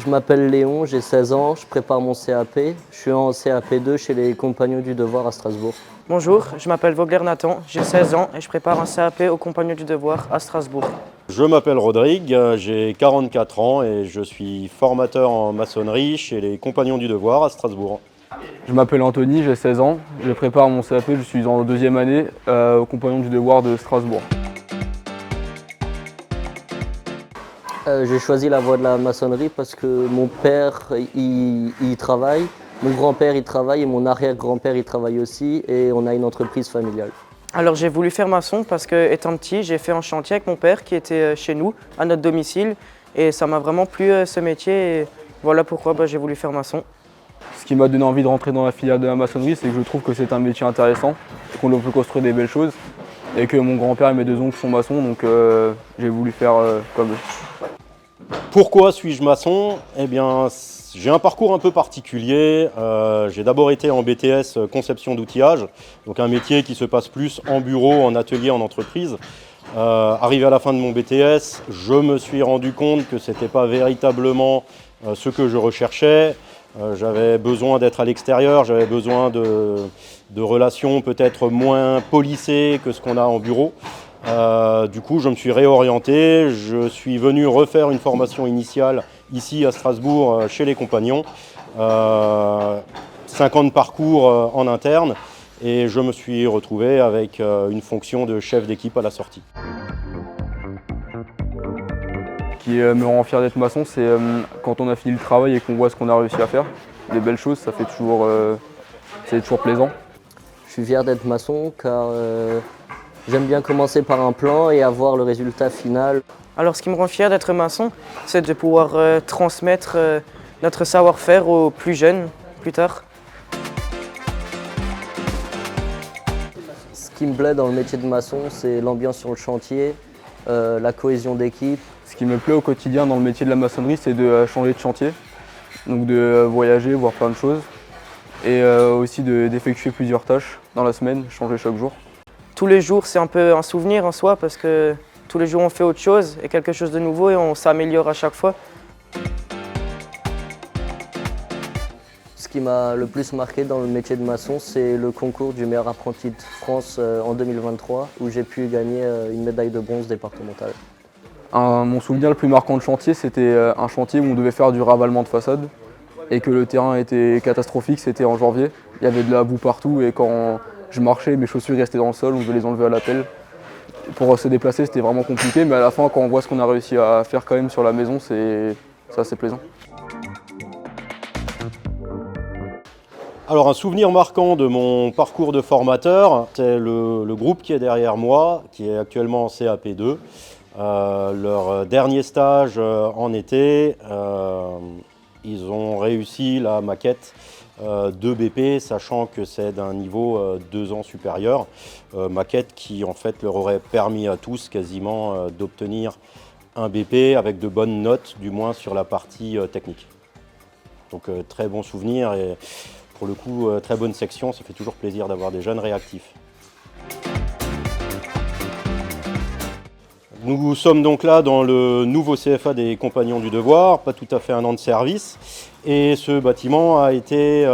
Je m'appelle Léon, j'ai 16 ans, je prépare mon CAP. Je suis en CAP2 chez les Compagnons du Devoir à Strasbourg. Bonjour, je m'appelle Vogler Nathan, j'ai 16 ans et je prépare un CAP aux Compagnons du Devoir à Strasbourg. Je m'appelle Rodrigue, j'ai 44 ans et je suis formateur en maçonnerie chez les Compagnons du Devoir à Strasbourg. Je m'appelle Anthony, j'ai 16 ans, je prépare mon CAP, je suis en deuxième année aux Compagnons du Devoir de Strasbourg. J'ai choisi la voie de la maçonnerie parce que mon père il travaille, mon grand-père il travaille et mon arrière-grand-père il travaille aussi et on a une entreprise familiale. Alors j'ai voulu faire maçon parce que étant petit, j'ai fait un chantier avec mon père qui était chez nous, à notre domicile, et ça m'a vraiment plu ce métier et voilà pourquoi j'ai voulu faire maçon. Ce qui m'a donné envie de rentrer dans la filière de la maçonnerie, c'est que je trouve que c'est un métier intéressant, qu'on peut construire des belles choses et que mon grand-père et mes deux oncles sont maçons, donc j'ai voulu faire comme eux. Pourquoi suis-je maçon? Eh bien, j'ai un parcours un peu particulier. J'ai d'abord été en BTS conception d'outillage, donc un métier qui se passe plus en bureau, en atelier, en entreprise. Arrivé à la fin de mon BTS, je me suis rendu compte que ce n'était pas véritablement ce que je recherchais. J'avais besoin d'être à l'extérieur, j'avais besoin de relations peut-être moins policées que ce qu'on a en bureau. Du coup, je me suis réorienté, je suis venu refaire une formation initiale ici à Strasbourg chez les Compagnons. 5 ans de parcours en interne et je me suis retrouvé avec une fonction de chef d'équipe à la sortie. Ce qui me rend fier d'être maçon, c'est quand on a fini le travail et qu'on voit ce qu'on a réussi à faire. Des belles choses, ça fait toujours, c'est toujours plaisant. Je suis fier d'être maçon car j'aime bien commencer par un plan et avoir le résultat final. Alors ce qui me rend fier d'être maçon, c'est de pouvoir transmettre notre savoir-faire aux plus jeunes plus tard. Ce qui me plaît dans le métier de maçon, c'est l'ambiance sur le chantier, la cohésion d'équipe. Ce qui me plaît au quotidien dans le métier de la maçonnerie, c'est de changer de chantier, donc de voyager, voir plein de choses, et aussi d'effectuer plusieurs tâches dans la semaine, changer chaque jour. Tous les jours, c'est un peu un souvenir en soi parce que tous les jours, on fait autre chose et quelque chose de nouveau et on s'améliore à chaque fois. Ce qui m'a le plus marqué dans le métier de maçon, c'est le concours du meilleur apprenti de France en 2023 où j'ai pu gagner une médaille de bronze départementale. Mon souvenir le plus marquant de chantier, c'était un chantier où on devait faire du ravalement de façade et que le terrain était catastrophique, c'était en janvier. Il y avait de la boue partout et quand je marchais, mes chaussures restaient dans le sol, on devait les enlever à la pelle. Pour se déplacer, c'était vraiment compliqué, mais à la fin, quand on voit ce qu'on a réussi à faire quand même sur la maison, c'est assez plaisant. Alors un souvenir marquant de mon parcours de formateur, c'est le groupe qui est derrière moi, qui est actuellement en CAP2. Leur dernier stage en été, ils ont réussi la maquette de BP, sachant que c'est d'un niveau 2 ans supérieur. Maquette qui en fait leur aurait permis à tous quasiment d'obtenir un BP avec de bonnes notes, du moins sur la partie technique. Donc très bon souvenir et pour le coup très bonne section, ça fait toujours plaisir d'avoir des jeunes réactifs. Nous sommes donc là dans le nouveau CFA des Compagnons du Devoir, pas tout à fait un an de service. Et ce bâtiment a été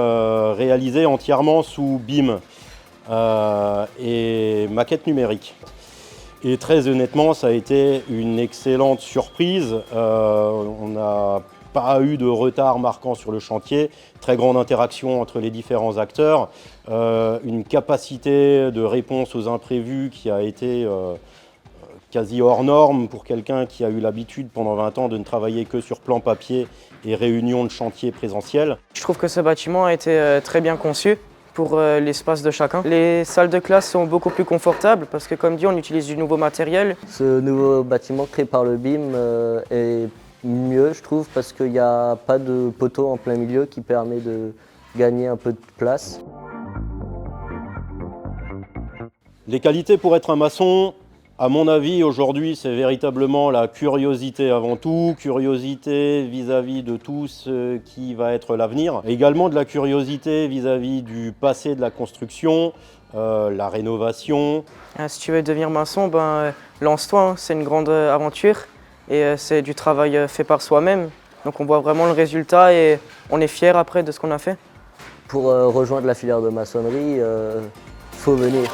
réalisé entièrement sous BIM et maquette numérique. Et très honnêtement, ça a été une excellente surprise. On n'a pas eu de retard marquant sur le chantier, très grande interaction entre les différents acteurs, une capacité de réponse aux imprévus qui a été quasi hors norme pour quelqu'un qui a eu l'habitude pendant 20 ans de ne travailler que sur plan papier et réunions de chantier présentiel. Je trouve que ce bâtiment a été très bien conçu pour l'espace de chacun. Les salles de classe sont beaucoup plus confortables parce que comme dit, on utilise du nouveau matériel. Ce nouveau bâtiment créé par le BIM est mieux, je trouve, parce qu'il n'y a pas de poteau en plein milieu qui permet de gagner un peu de place. Les qualités pour être un maçon, à mon avis, aujourd'hui, c'est véritablement la curiosité avant tout, curiosité vis-à-vis de tout ce qui va être l'avenir. Également de la curiosité vis-à-vis du passé de la construction, la rénovation. Si tu veux devenir maçon, lance-toi, hein, c'est une grande aventure et c'est du travail fait par soi-même. Donc on voit vraiment le résultat et on est fiers après de ce qu'on a fait. Pour rejoindre la filière de maçonnerie, faut venir.